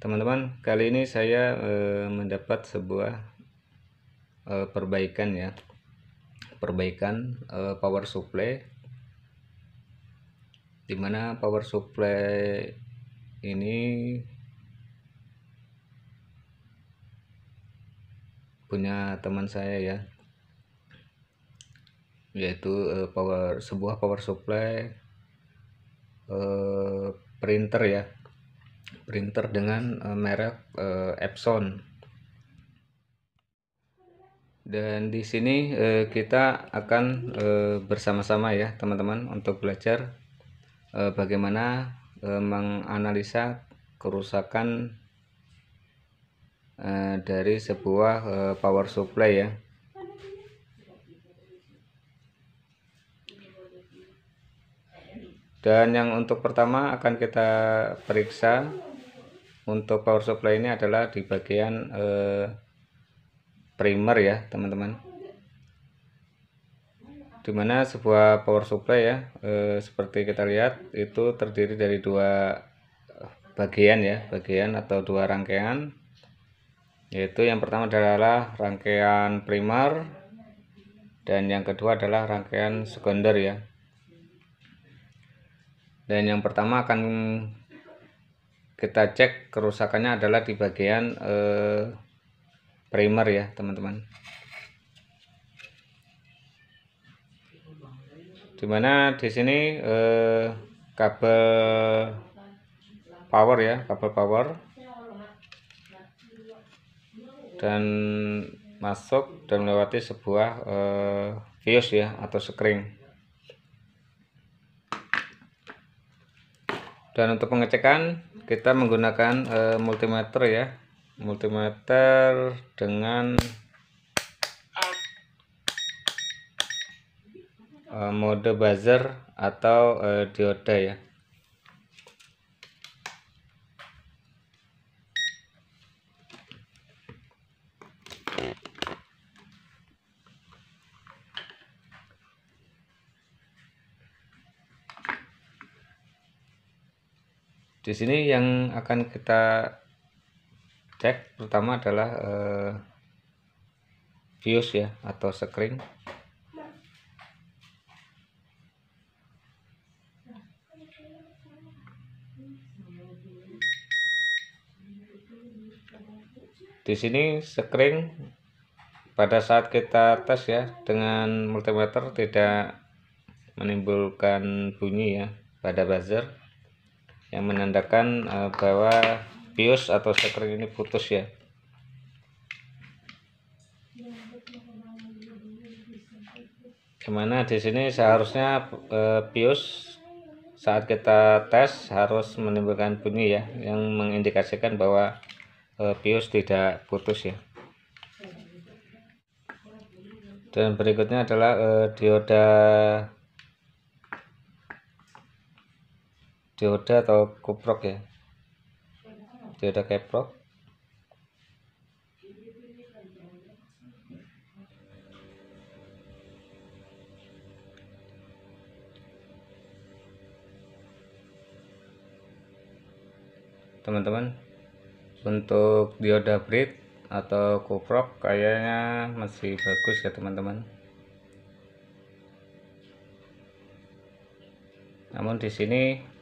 Teman-teman, kali ini saya mendapat sebuah perbaikan ya, power supply, dimana power supply ini punya teman saya ya, yaitu sebuah power supply printer ya, dengan merek Epson. Dan di sini kita akan bersama-sama ya teman-teman untuk belajar bagaimana menganalisa kerusakan dari sebuah power supply ya. Dan yang untuk pertama akan kita periksa untuk power supply ini adalah di bagian primer ya teman-teman, dimana sebuah power supply ya seperti kita lihat itu terdiri dari dua bagian ya, atau dua rangkaian, yaitu yang pertama adalah rangkaian primer dan yang kedua adalah rangkaian sekunder ya. Dan yang pertama akan kita cek kerusakannya adalah di bagian primer ya teman-teman, dimana di sini kabel power dan masuk dan melewati sebuah fuse ya atau sekring. Dan untuk pengecekan kita menggunakan multimeter ya, dengan mode buzzer atau dioda ya. Di sini yang akan kita cek pertama adalah fuse ya atau sekring. Di sini sekring pada saat kita tes ya dengan multimeter tidak menimbulkan bunyi ya pada buzzer, yang menandakan bahwa fuse atau sekring ini putus ya. Gimana di sini seharusnya fuse saat kita tes harus menimbulkan bunyi ya, yang mengindikasikan bahwa fuse tidak putus ya. Dan berikutnya adalah dioda atau kuprok ya, dioda keprok. Teman-teman, untuk dioda bridge atau kuprok kayaknya masih bagus ya teman-teman. Namun di sini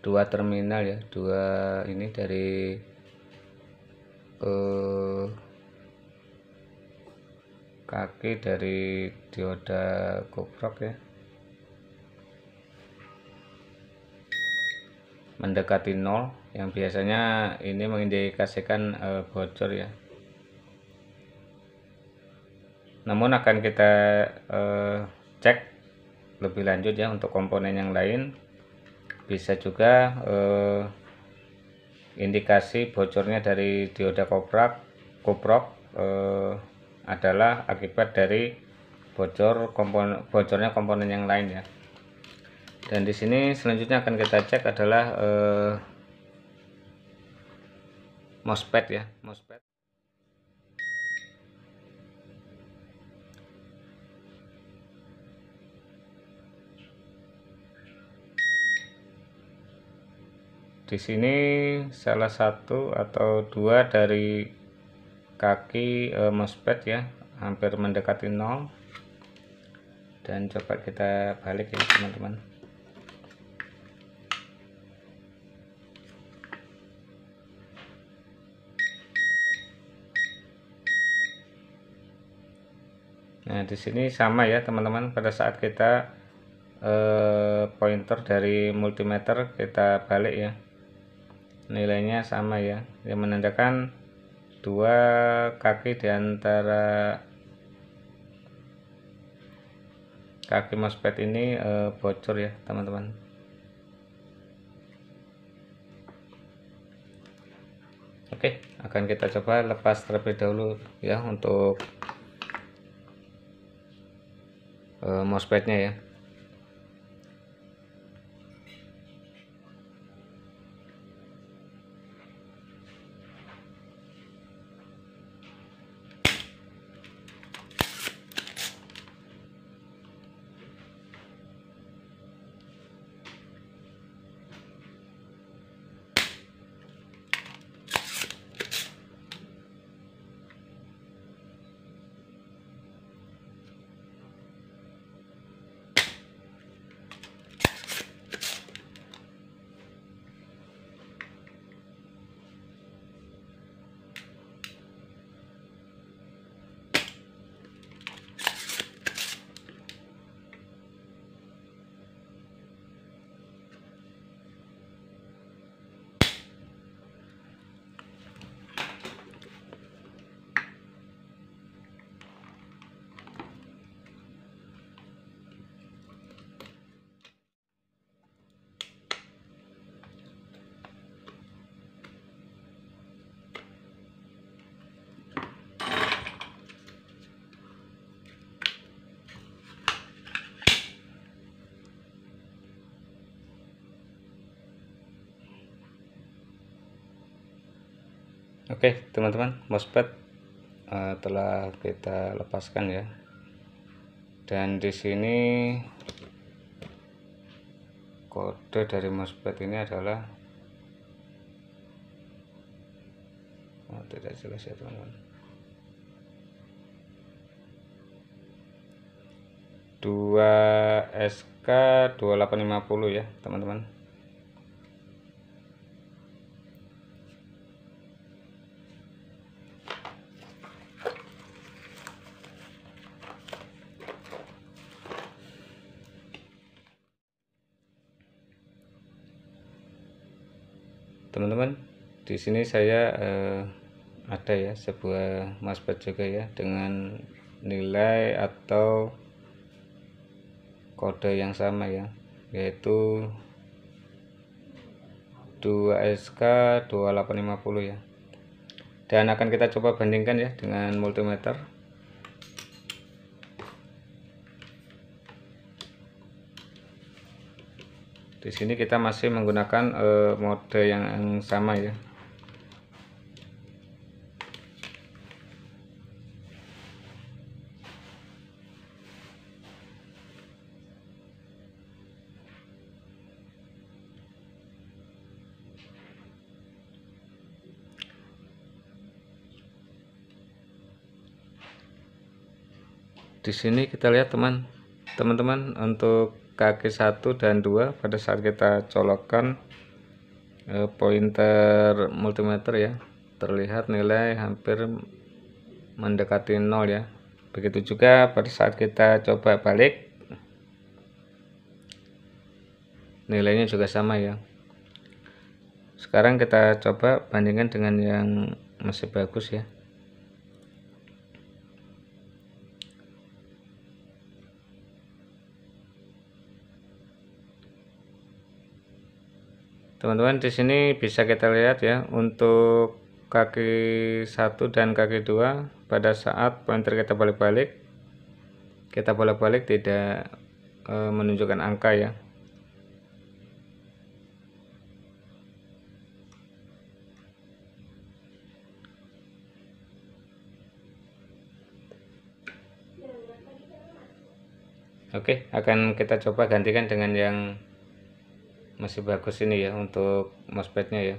dua terminal ya, ini dari kaki dari dioda kuprok ya mendekati 0, yang biasanya ini mengindikasikan bocor ya. Namun akan kita cek lebih lanjut ya untuk komponen yang lain. Bisa juga indikasi bocornya dari dioda kuprok adalah akibat dari bocornya komponen yang lain ya. Dan di sini selanjutnya akan kita cek adalah MOSFET ya, di sini salah satu atau dua dari kaki MOSFET ya hampir mendekati nol, dan coba kita balik ya teman-teman. Nah, di sini sama ya teman-teman, pada saat kita pointer dari multimeter kita balik ya, nilainya sama ya, yang menandakan dua kaki di antara kaki MOSFET ini bocor ya teman-teman. Oke, akan kita coba lepas terlebih dahulu ya untuk MOSFET-nya ya. Oke teman-teman, MOSFET telah kita lepaskan ya, dan di sini kode dari MOSFET ini adalah tidak jelas ya teman-teman, 2SK2850 ya teman-teman. Teman-teman, di sini saya ada ya sebuah MOSFET juga ya dengan nilai atau kode yang sama ya, yaitu 2SK2850 ya, dan akan kita coba bandingkan ya dengan multimeter. Di sini kita masih menggunakan mode yang sama ya. Di sini kita lihat teman-teman untuk kaki 1 dan 2 pada saat kita colokkan pointer multimeter ya, terlihat nilai hampir mendekati 0 ya. Begitu juga pada saat kita coba balik, nilainya juga sama ya. Sekarang kita coba bandingkan dengan yang masih bagus ya. Teman-teman, di sini bisa kita lihat ya, untuk kaki 1 dan kaki 2 pada saat pointer kita bolak-balik tidak menunjukkan angka ya. Oke, akan kita coba gantikan dengan yang masih bagus ini ya untuk mousepad-nya ya.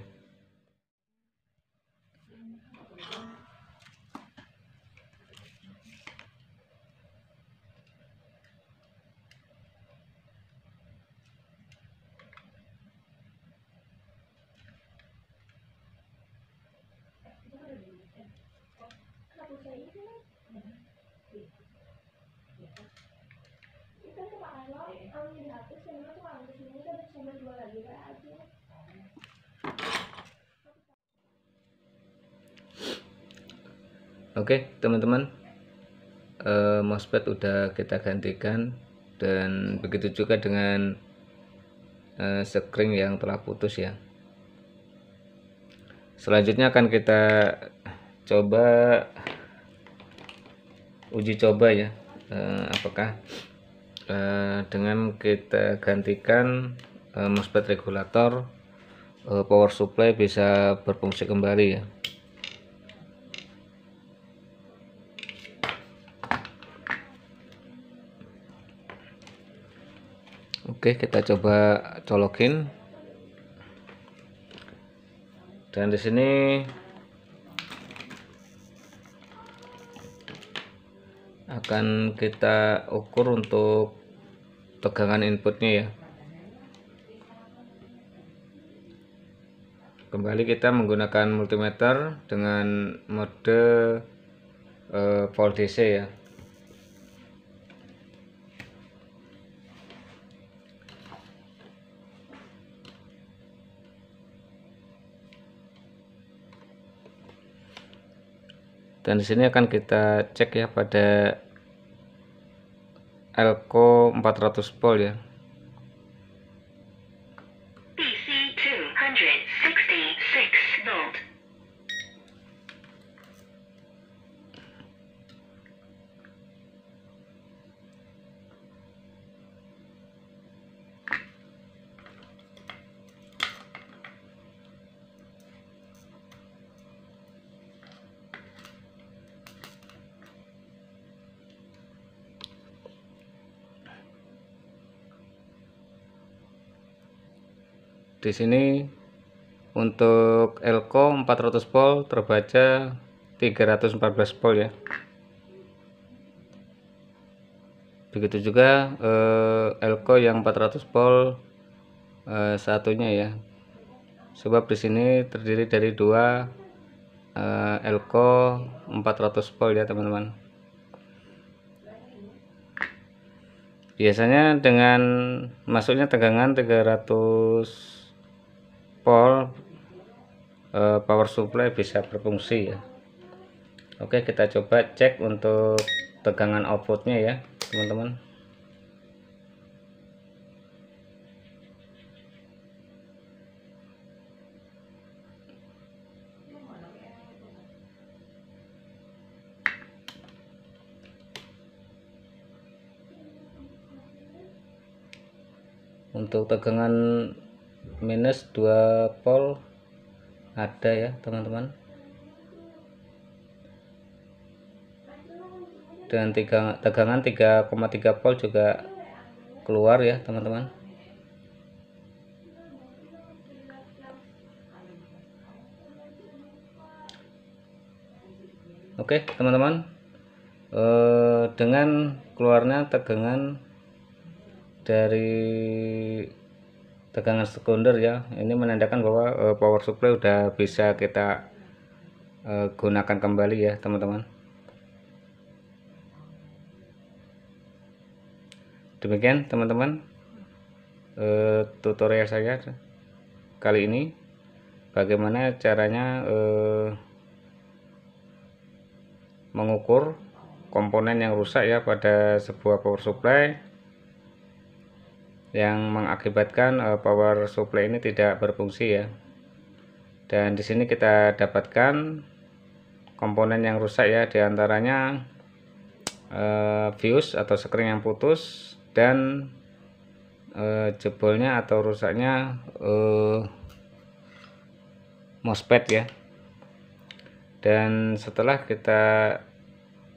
Oke teman-teman, mousepad udah kita gantikan, dan begitu juga dengan sekring yang telah putus ya. Selanjutnya akan kita coba uji coba ya, apakah dengan kita gantikan mousepad regulator, power supply bisa berfungsi kembali ya. Oke, kita coba colokin. Dan di sini akan kita ukur untuk tegangan inputnya ya. Kembali kita menggunakan multimeter dengan mode volt DC ya. Dan di sini akan kita cek ya pada Elco 400 volt ya. DC 266 volt. Di sini untuk Elco 400 volt terbaca 314 volt ya. Begitu juga Elco yang 400 volt satunya ya. Sebab di sini terdiri dari dua Elco 400 volt ya teman-teman. Biasanya dengan masuknya tegangan 300 volt power supply bisa berfungsi ya. Oke, kita coba cek untuk tegangan outputnya ya teman-teman. Untuk tegangan minus 2 volt ada ya teman-teman, dan tegangan 3,3 volt juga keluar ya teman-teman. Oke teman-teman, dengan keluarnya tegangan dari tegangan sekunder ya, ini menandakan bahwa power supply udah bisa kita gunakan kembali ya teman-teman. Demikian teman-teman tutorial saya kali ini, bagaimana caranya mengukur komponen yang rusak ya pada sebuah power supply, yang mengakibatkan power supply ini tidak berfungsi ya. Dan di sini kita dapatkan komponen yang rusak ya, diantaranya fuse atau sekring yang putus, dan jebolnya atau rusaknya MOSFET ya. Dan setelah kita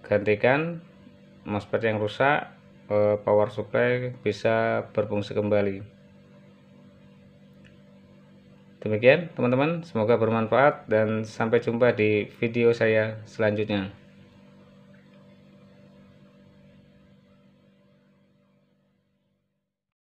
gantikan MOSFET yang rusak, power supply bisa berfungsi kembali. Demikian teman-teman, semoga bermanfaat dan sampai jumpa di video saya selanjutnya.